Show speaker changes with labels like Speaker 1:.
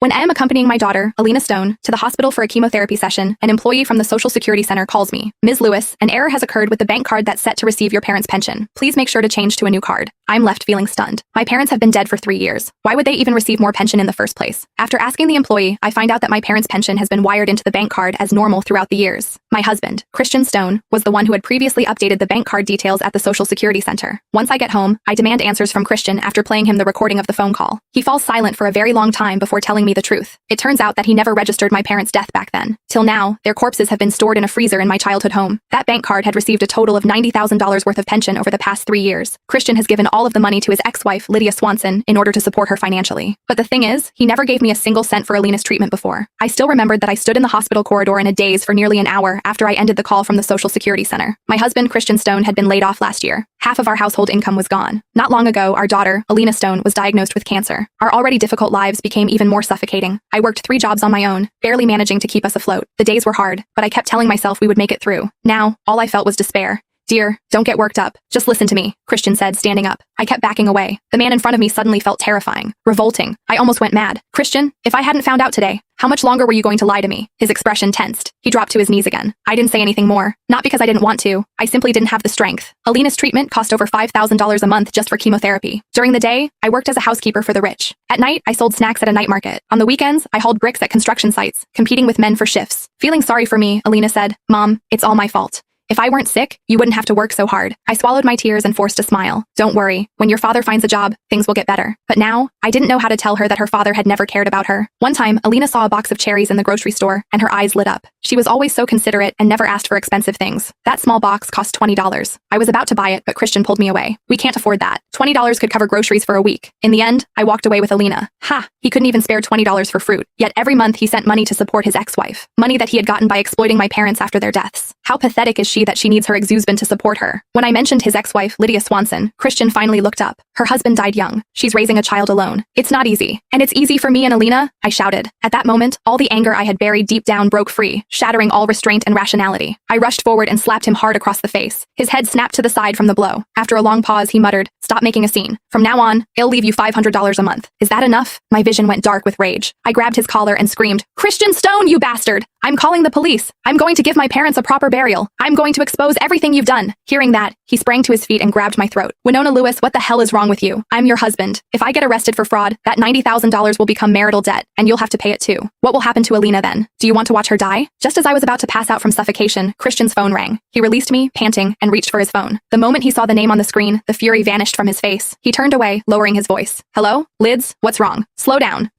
Speaker 1: When I am accompanying my daughter, Alina Stone, to the hospital for a chemotherapy session, an employee from the Social Security Center calls me. Ms. Lewis, an error has occurred with the bank card that's set to receive your parents' pension. Please make sure to change to a new card. I'm left feeling stunned. My parents have been dead for 3 years. Why would they even receive more pension in the first place? After asking the employee, I find out that my parents' pension has been wired into the bank card as normal throughout the years. My husband, Christian Stone, was the one who had previously updated the bank card details at the Social Security Center. Once I get home, I demand answers from Christian after playing him the recording of the phone call. He falls silent for a very long time before telling me the truth. It turns out that he never registered my parents' death back then. Till now, their corpses have been stored in a freezer in my childhood home. That bank card had received a total of $90,000 worth of pension over the past 3 years. Christian has given all of the money to his ex-wife, Lydia Swanson, in order to support her financially. But the thing is, he never gave me a single cent for Alina's treatment before. I still remembered that I stood in the hospital corridor in a daze for nearly an hour after I ended the call from the Social Security Center. My husband, Christian Stone, had been laid off last year. Half of our household income was gone. Not long ago, our daughter, Alina Stone, was diagnosed with cancer. Our already difficult lives became even more suffocating. I worked 3 jobs on my own, barely managing to keep us afloat. The days were hard, but I kept telling myself we would make it through. Now, all I felt was despair. "Dear, don't get worked up. Just listen to me," Christian said, standing up. I kept backing away. The man in front of me suddenly felt terrifying, revolting. I almost went mad. "Christian, if I hadn't found out today, how much longer were you going to lie to me?" His expression tensed. He dropped to his knees again. I didn't say anything more. Not because I didn't want to. I simply didn't have the strength. Alina's treatment cost over $5,000 a month just for chemotherapy. During the day, I worked as a housekeeper for the rich. At night, I sold snacks at a night market. On the weekends, I hauled bricks at construction sites, competing with men for shifts. Feeling sorry for me, Alina said, "Mom, it's all my fault. If I weren't sick, you wouldn't have to work so hard." I swallowed my tears and forced a smile. "Don't worry. When your father finds a job, things will get better." But now, I didn't know how to tell her that her father had never cared about her. One time, Alina saw a box of cherries in the grocery store, and her eyes lit up. She was always so considerate and never asked for expensive things. That small box cost $20. I was about to buy it, but Christian pulled me away. "We can't afford that. $20 could cover groceries for a week." In the end, I walked away with Alina. Ha! He couldn't even spare $20 for fruit. Yet every month he sent money to support his ex-wife. Money that he had gotten by exploiting my parents after their deaths. How pathetic is she that she needs her ex-husband to support her? When I mentioned his ex-wife, Lydia Swanson, Christian finally looked up. Her husband died young. She's raising a child alone. It's not easy. "And it's easy for me and Alina?" I shouted. At that moment, all the anger I had buried deep down broke free, shattering all restraint and rationality. I rushed forward and slapped him hard across the face. His head snapped to the side from the blow. After a long pause, he muttered, "Stop making a scene. From now on, I'll leave you $500 a month. Is that enough?" My vision went dark with rage. I grabbed his collar and screamed, "Christian Stone, you bastard! I'm calling the police. I'm going to give my parents a proper burial. I'm going to expose everything you've done." Hearing that, he sprang to his feet and grabbed my throat. "Winona Lewis, what the hell is wrong with you? I'm your husband. If I get arrested for fraud, that $90,000 will become marital debt, and you'll have to pay it too. What will happen to Alina then? Do you want to watch her die?" Just as I was about to pass out from suffocation, Christian's phone rang. He released me, panting, and reached for his phone. The moment he saw the name on the screen, the fury vanished from his face. He turned away, lowering his voice. "Hello? Lids? What's wrong? Slow down."